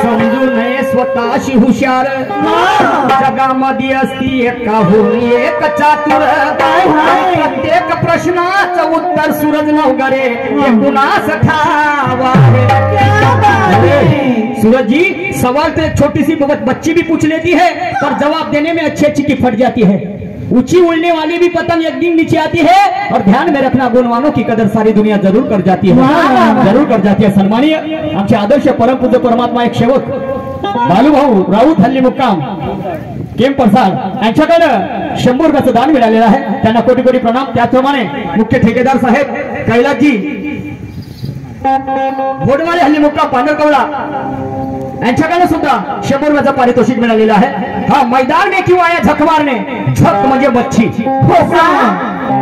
समजू नये स्वतःशी हुशार जगामध्ये असती एकाहून एक चातुर प्रत्येक प्रश्नाचं उत्तर सूरज नवगरे कुणास ठावा सूरज जी सवाल तो एक छोटी सी बच्ची भी पूछ लेती है पर जवाब देने में अच्छी अच्छी की फट जाती है। ऊंची उड़ने वाली भी पतंग एक दिन नीचे आती है और ध्यान में रखना गुणवानों की कदर सारी दुनिया जरूर कर जाती है, जरूर कर जाती है। सन्माननीय आमचे आदर्श परम पूज्य परमात्मा एक सेवक बालूभाऊ राऊत हल्ली मुक्काम केम प्रसाद यांच्याकडे 100 रुपयाचं दान मिळालेलं आहे, त्यांना कोटी कोटी प्रणाम। त्याचप्रमाणे मुख्य ठेकेदार साहेब कैलासजी घोडवाले हल्ली मुक्काम पांढरकवडा यांच्याकडे सुद्धा 100 रुपयाचं पारितोषिक मिळालेलं आहे। हा मैदान में क्यों आया झक मारने, झक म्हणजे मच्छी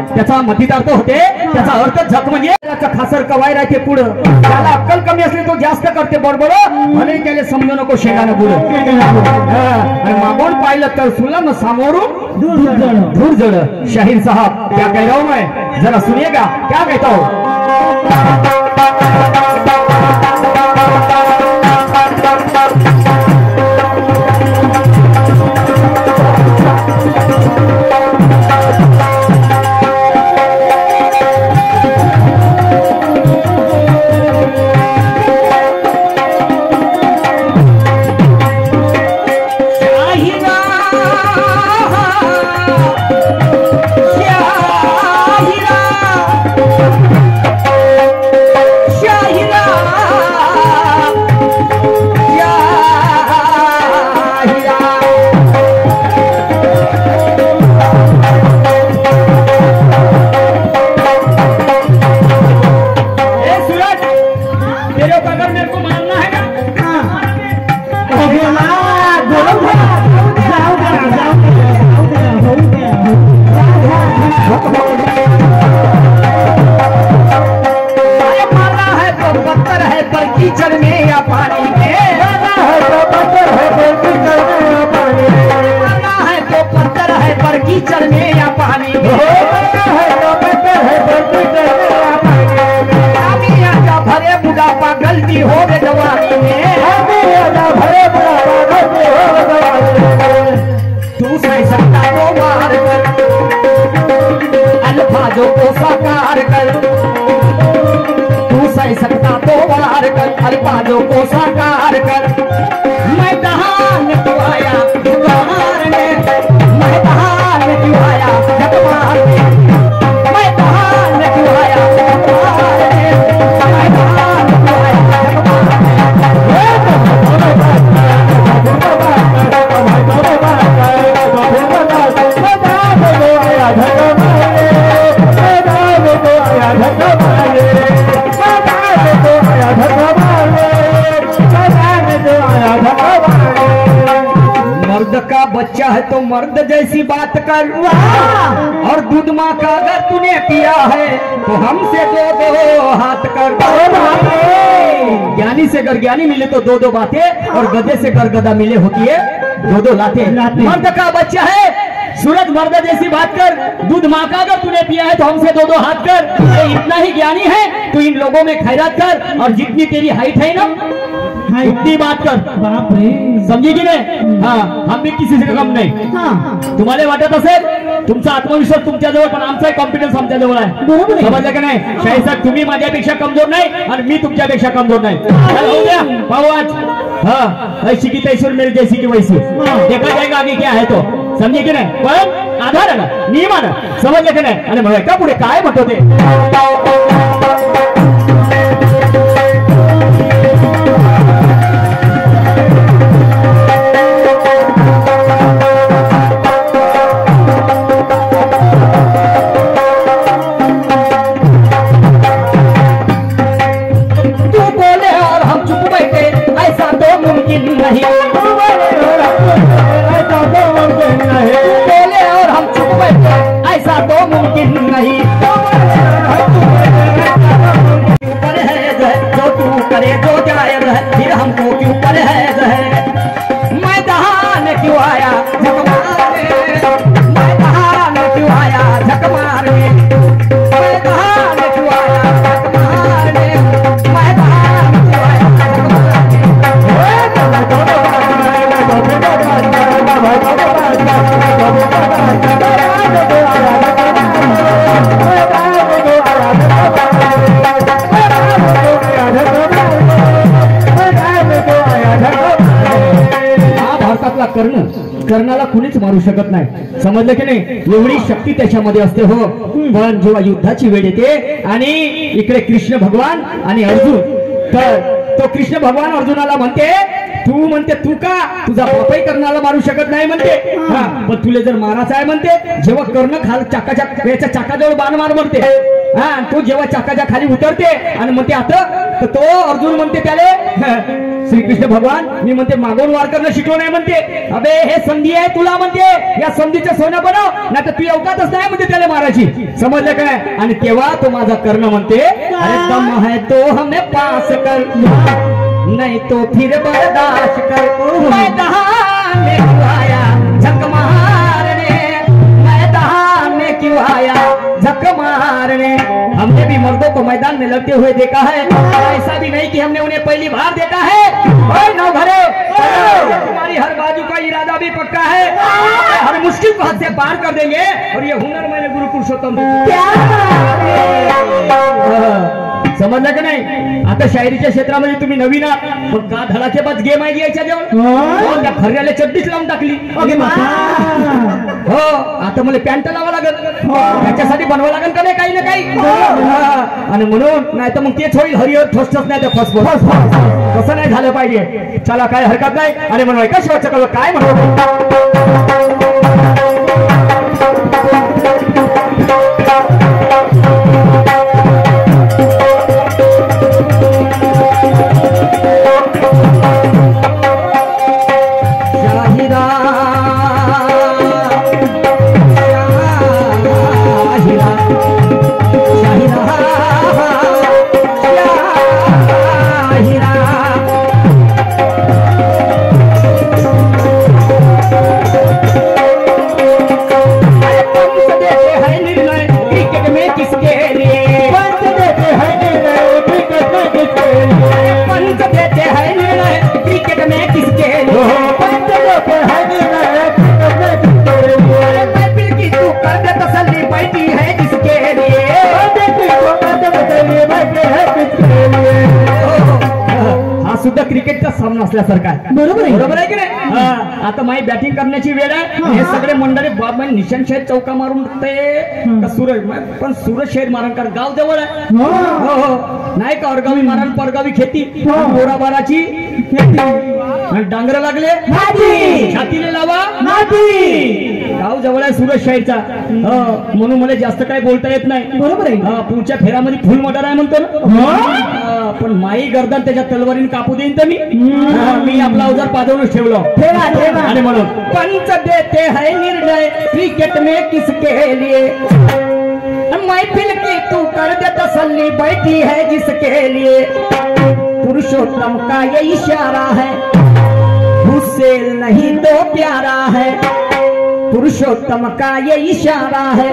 त्याचा मतितार्थ होते, त्याचा अर्थ झक म्हणजे त्याचा खासर कवाय राहते पुढं, त्याला अक्कल कमी असली तो जास्त करते बडबड म्हणे त्याला समजू नको शेगानं पुढं आणि मागून पाहिलं तर सुलम सामोरून धूर जड। शाहीर साहब क्या कह रहा हूं मैं, जरा सुनिएगा क्या कहता हूं। अल्पाजों को साकार कर, मैं दहान में क्यों आया झक मारने, मैं दहान में क्यों आया झक मारने, मैं दहान में क्यों आया झक मारने, मैं दहान में क्यों आया झक मर्द का बच्चा है तो मर्द जैसी बात कर, और दूध माँ का अगर तूने पिया है तो हमसे दो दो हाथ कर। ज्ञानी से अगर ज्ञानी मिले तो दो दो बातें, और गधे से अगर गधा मिले होती है दो दो लाते। मर्द का बच्चा है सूरज मर्द जैसी बात कर, दूध माँ का अगर तूने पिया है तो हमसे दो दो हाथ कर। इतना ही ज्ञानी है तो इन लोगों में खैरात कर, और जितनी तेरी हाइट है ना उतनी बात कर। बाप रे, समझी की नाही? हाँ, हम भी किसी से कम नाही। तुम्हाला वाटत असेल तुमचा आत्मविश्वास तुमच्याजवळ, पण आमचा कॉन्फिडन्स आमच्याजवळ आहे, समजलं का नाही? शाहीर साहब तुम्ही माझ्यापेक्षा कमजोर नाही आणि मी तुमच्यापेक्षा कमजोर नाही। हो गया पाहू आज, हाँ ऐसी की तैसूर मेरी जैसी की वैसी, देखा जाएगा आगे क्या है तो, समझे की नाही? पण आधार आला नियमान, समजलं का नाही? आणि मग का पुढे काय म्हणतो ते कर्णाला कुणीच मारू शकत नाही, समजलं की नाही? एवढी शक्ती त्याच्यामध्ये असते हो. पण जेव्हा युद्धाची वेळ येते आणि इकडे कृष्ण भगवान आणि अर्जुन, तर तो कृष्ण भगवान अर्जुनाला म्हणते, तू का तुझा बापही कर्णाला मारू शकत नाही म्हणते, पण तुला जर मारायचं आहे म्हणते, जेव्हा कर्ण खाल याच्या चाकाजवळ बाण मार म्हणते, तो जेव्हा चाकाच्या खाली उतरते आणि म्हणते आता, तर तो अर्जुन म्हणते त्याले, श्रीकृष्ण भगवान मी म्हणते मागून वार करणं शिकलो नाही म्हणते, अबे हे संधी आहे तुला म्हणते, या संधीचं सोनं बनव, नाही तर तू अवकातच नाही म्हणते त्याला मारायची, समजलं काय? आणि तेव्हा तो माझा कर्ण म्हणते, अरे दम है तो हमें पास कर, नहीं तो फिर बर्दाश्त कर, मैदान में क्यों आया झक मारने, मैदान में क्यों आया झक मारने। हमने भी मर्दों को मैदान में लड़ते हुए देखा है, ऐसा भी नहीं कि हमने उन्हें पहली बार देखा है। ओए नौघरे, तुम्हारी हर बाजू का इरादा भी पक्का है, हर मुश्किल को हद से पार कर देंगे, और ये हुनर मैंने गुरु पुरुषोत्तम समजलं का नाही? आता शायरीच्या क्षेत्रामध्ये तुम्ही नवीन आहात, पण का धडाकेबाज गेम आहे याच्या जेवण, त्या खर्याला चड्डीच लावून टाकली हो. आता मला पॅन्ट लावा लागल, त्याच्यासाठी बनवा लागेल का नाही काही ना काही, आणि म्हणून नाही तर मग तेच होईल हरिहर ठोसच नाही तर फसफोस, तसं नाही झालं पाहिजे. चला काय हरकत नाही. आणि म्हणून का शिवाचं कळलं काय म्हणतो, सुद्धा क्रिकेटचा सामना असल्यासारखा आहे, बरोबर आहे की नाही? आता माझी बॅटिंग करण्याची वेळ आहे, हे सगळे मंडळी बाबा निशांत शाहीर चौका मारून का सूरज, पण सूरज शाहीर मारण कर गाव जवळ आहे हो, नाही का? औरगावी मारण परगावी खेती, बोराबाराची डांगर लागले छातीले लावा, गाव जवळ आहे सूरज शाहीरचा, म्हणून मला जास्त काय बोलता येत नाही, बरोबर आहे? पुढच्या फेऱ्यामध्ये फुल मर्डर आहे म्हणतो ना, पण माई गर्दन त्याच्या तलवारीने कापू देईन तर मी आपला अवजार पाजवूनच ठेवलो, आणि म्हणून पंच देते है निर्णय क्रिकेट में किसके लिए, महफिल की तू कर दे तसल्ली बैठी है जिसके लिए, पुरुषोत्तम का ये इशारा है, उससे नहीं तो प्यारा है, पुरुषोत्तम का ये इशारा है,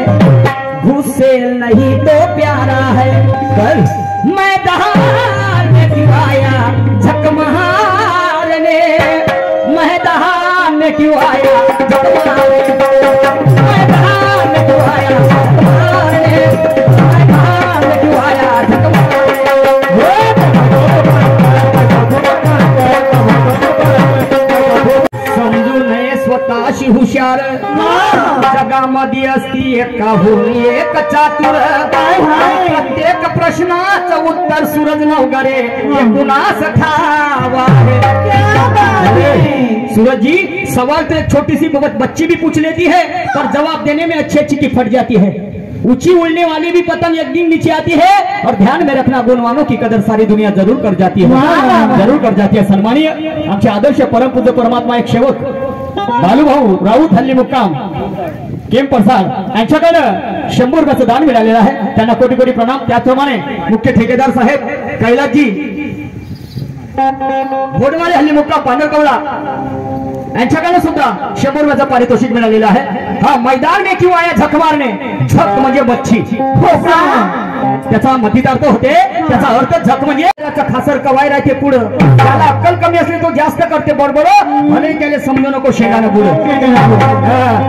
घुसे नहीं तो प्यारा है, कल मैदान में क्यों आया झक मारने, मैदान में क्यों आया झक मारने, मैदान में क्यों आया झक मारने, मैदान में क्यों आया झक मारने। समजू नये स्वतःशी हुशार, जगामध्ये असती एकाहून एक चातुर, प्रत्येक प्रश्नाचं उत्तर सूरज नवघरे कुणास ठावा है। सूरज जी सवाल तो एक छोटी सी बच्ची भी पूछ लेती है, पर जवाब देने में अच्छी अच्छी की फट जाती है, ऊंची उड़ने वाली भी पतंग एक दिन नीचे आती है, और ध्यान में रखना गुणवानों की कदर सारी दुनिया जरूर कर जाती है, जरूर कर जाती है। सन्माननीय आमचे आदर्श परम पूज्य परमात्मा एक सेवक बालूभाऊ राऊत हल्ली मुक्काम केम प्रसाद यांच्याकडे 100 रुपयाचं दान मिळालेलं आहे, त्यांना कोटी कोटी प्रणाम। त्याचप्रमाणे मुख्य ठेकेदार साहेब कैलासजी घोडवाले हल्ली मुक्काम पांढरकवडा यांच्याकडे सुद्धा 100 रुपयाचं पारितोषिक मिळालेलं आहे। हा मैदान में क्यों आया झक मारने, झक म्हणजे मच्छी, त्याचा मतितार्थ होते, त्याचा अर्थ झक म्हणजे त्याचा खासर कवाय राहते पुढं, त्याला अक्कल कमी असली तो जास्त करते बडबड, भले त्याला समजू नको शेगानं पुढं,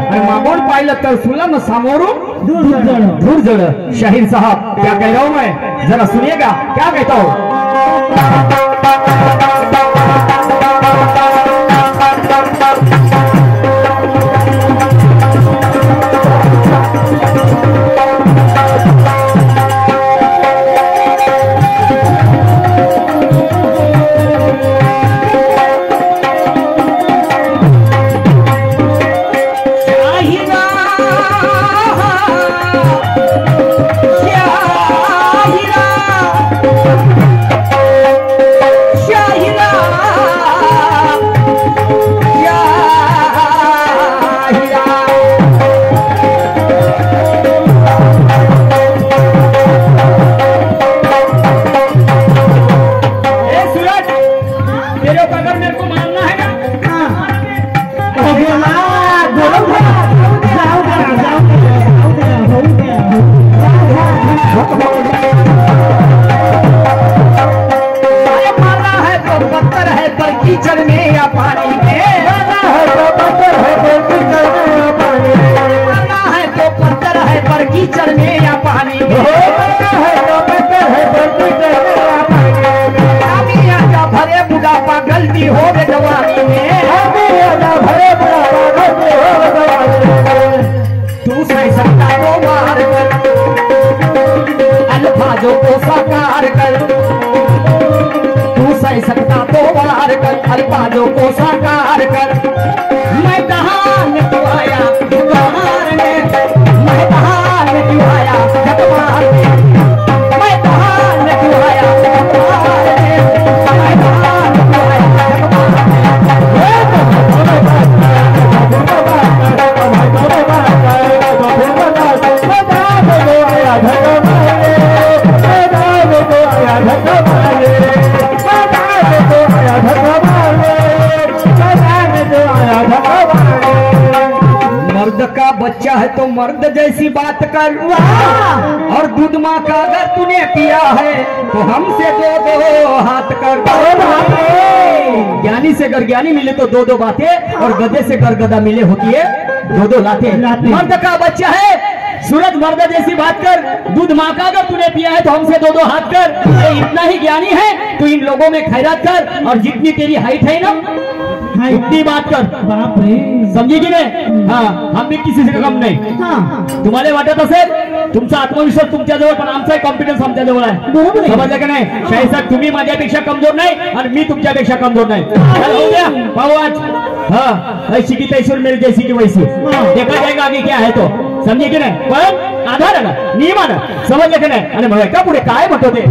आणि मागून पाहिलं तर सुलम सामोरून धूर जड। शाहीर साहब क्या कह रहा हूं मैं, जरा सुनिएगा क्या कहता हूं। कीचड़ में या पानी में, मरना है तो पत्थर है पर कीचड़ में या पानी में, मरना है तो पत्थर है पर कीचड़ में या पानी में, मरना है तो पत्थर है पर कीचड़ में या पानी में, अभी आजा भरे बुढ़ापा गलती हो गए जवानी में, अभी आजा भरे बुढ़ापा गलती हो गए जवानी में, तू सह सकता तो मार कर अल्फाजों को साकार कर, तू सह सकता तो मार कर अल्फाजों को साकार कर, मैदान में तू आया मारने, मैदान में तू आया जग मारने, मैदान में तू आया जग मारने, मैदान में तू आया जग मारने। मर्द का बच्चा है तो मर्द जैसी बात कर, और दूध माँ का अगर तूने पिया है तो हमसे दो दो हाथ कर। ज्ञानी से अगर ज्ञानी मिले तो दो दो बातें, और गधे से अगर गधा मिले होती है दो दो लाते। मर्द का बच्चा है सूरज मर्द जैसी बात कर, दूध माँ का अगर तूने पिया है तो हमसे दो दो हाथ कर। इतना ही ज्ञानी है तो इन लोगों में खैरात कर, और जितनी तेरी हाइट है ना उतनी बात कर। बाप रे, समझी की नाही? हाँ, हम भी किसी से कम नाही. तुम्हाला वाटत असेल तुमचा आत्मविश्वास तुमच्याजवळ, पण आमचा कॉन्फिडन्स आमच्याजवळ आहे. समजलं का नाही? शाहीर साहेब, तुम्ही माझ्यापेक्षा कमजोर नाही आणि मी तुमच्यापेक्षा कमजोर नाही. हो गया पाहू आज. हाँ, ऐसी की तैसूर मेरी जैसी की वैसी. देखा जाएगा आगे क्या है तो. समझे की नाही? पण आधार आहे ना, नियम आहे ना. समजलं की नाही? आणि मग का पुढे काय म्हणतो ते.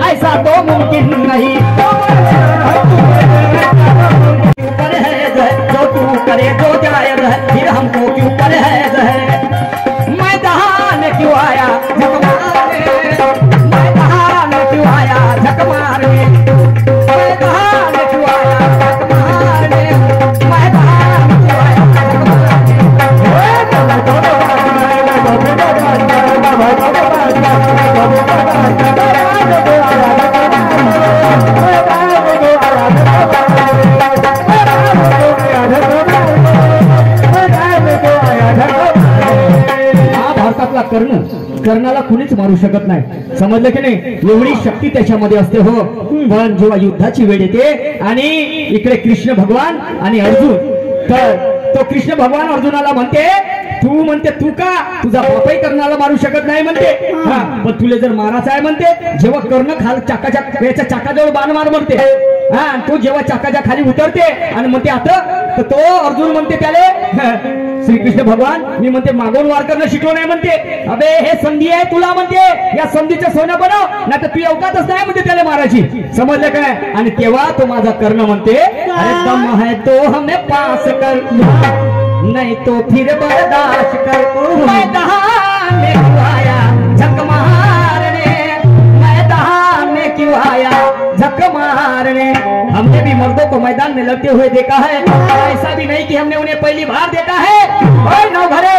ऐसा तो मुमकिन नहीं, ऊपर है जो तू करे जो जायज है, फिर हमको क्यों परहेज है। मैदान क्यों आया झक मारने, मैदान क्यों आया झक मारने, मैदान क्यों आया झक मारने, मैदान क्यों आया झक महाभारतातला कर्ण, कर्णाला कुणीच मारू शकत नाही. समजलं की नाही? एवढी शक्ती त्याच्यामध्ये असते हो. पण जेव्हा युद्धाची वेळ येते आणि इकडे कृष्ण भगवान आणि अर्जुन, तर तो कृष्ण भगवान अर्जुनाला म्हणते, तू म्हणते तू का तुझा बापही कर्णाला मारू शकत नाही म्हणते. हा, पण तुले जर मारायचा आहे म्हणते, जेव्हा कर्ण खाल चाकाच्या याच्या चाकाजवळ बाण मार म्हणते. हा, तो जेव्हा चाकाच्या खाली उतरते आणि म्हणते आता, तर तो अर्जुन म्हणते त्याले, श्रीकृष्ण भगवान मी म्हणते मागून वार करणं शिकलो नाही म्हणते. अबे हे संधी आहे तुला म्हणते, या संधीचं सोनं बनव, नाही तर तू अवकातच नाही म्हणते त्याला मारायची. समजलं काय? आणि तेव्हा तो माझा कर्ण म्हणते, अरे दम है तो हमें पास कर, नहीं तो फिर बर्दाश्त कर. मैदान में क्यों आया झक मारने, मैदान में क्यों आया झक मारने. हमने भी मर्दों को मैदान में लड़ते हुए देखा है, ऐसा भी नहीं कि हमने उन्हें पहली बार देखा है. और नौ भरे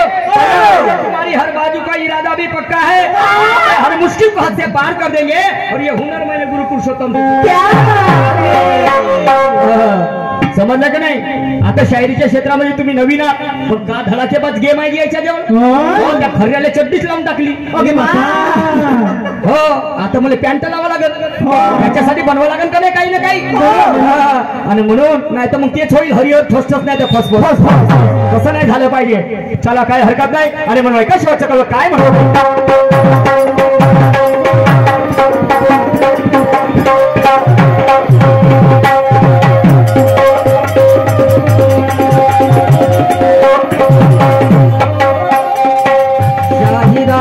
हमारी हर बाजू का इरादा भी पक्का है, हर मुश्किल को हद से पार कर देंगे. और ये हुनर मैंने गुरु पुरुषोत्तम समजलं का नाही? आता शायरीच्या क्षेत्रामध्ये तुम्ही नवीन आहात, पण का धडाचे बाद गेम आहे याच्या जवळ. त्या खर्याला चड्डीच लावून टाकली. हो, आता मला पॅन्ट लावा लागेल, त्याच्यासाठी बनवा लागेल का नाही काही ना काही. आणि म्हणून नाही तर मग तेच होईल, हरिहर फसतच नाही तर फसफस. तसं नाही झालं पाहिजे. चला, काय हरकत नाही. आणि म्हणून का शेवटचं कळलं काय म्हणतो. शाहिरा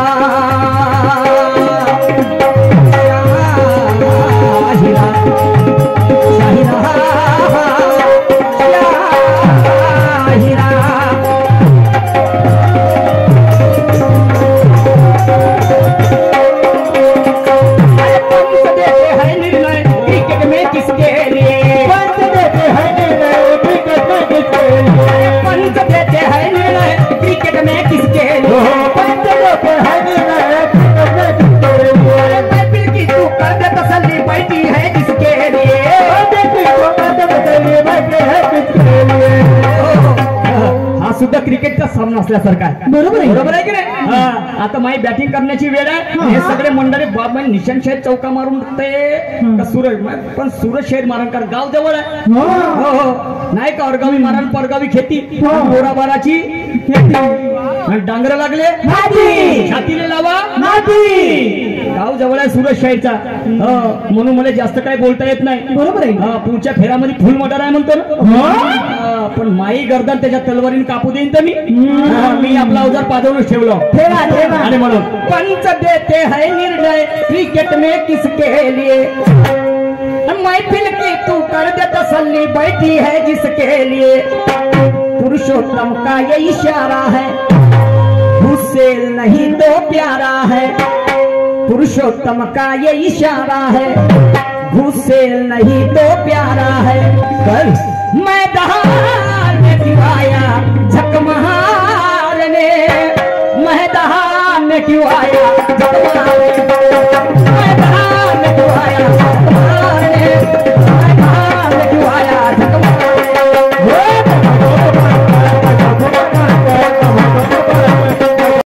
सुद्धा क्रिकेटचा सामना असल्यासारखा आहे. बरोबर आहे. बरोबर आहे की नाही? हा, आता माझी बॅटिंग करण्याची वेळ आहे. हे सगळे मंडळी बाबा निशांत शेठ चौका मारून ते का सूरज पण सूरज शेठ मारणकर गाव जवळ आहे. हो. हो हो नाही का औरगावी मारण परगावी खेती बोराबाराची खेती डांगर लागले छातीले लावा गाव जवळ आहे सूरज शेठचा. म्हणून मला जास्त काही बोलता येत नाही. बरोबर आहे. पुढच्या फेऱ्यामध्ये फुल मटर आहे म्हणतो ना. पण माई गर्दन त्याच्या तलवारीने कापू देईन तर मी आपला अवजार पाजवूनच ठेवलो. आणि म्हणून पंच देते है निर्णय क्रिकेट में किसके लिए महफिल की तू कर दे तसल्ली बैठी है जिसके लिए पुरुषोत्तम का ये इशारा है उससे नहीं तो प्यारा है पुरुषोत्तम का ये इशारा है घुसे नहीं तो प्यारा है कल मैदान में क्यों आया झक मारने मैदान में क्यों आया झक मारने